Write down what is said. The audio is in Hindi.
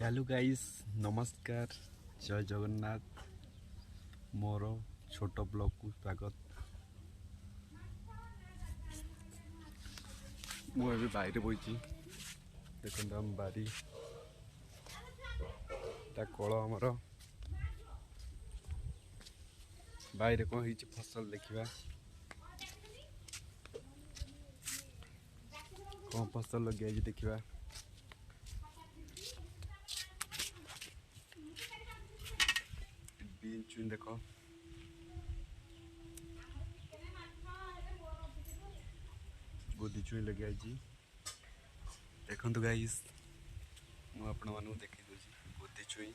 हेलो गाइस, नमस्कार, जय जगन्नाथ। मोर छोट ब्लॉग को स्वागत। मुझे बाहर बही देखते आम बारी कल आमर बाहर कौन हो फसल देखा कौन फसल लगे देखा। बीन चुन देख बोधी चुई लगे देखु गाइस मुझे देखी दूसरी बोधी चुई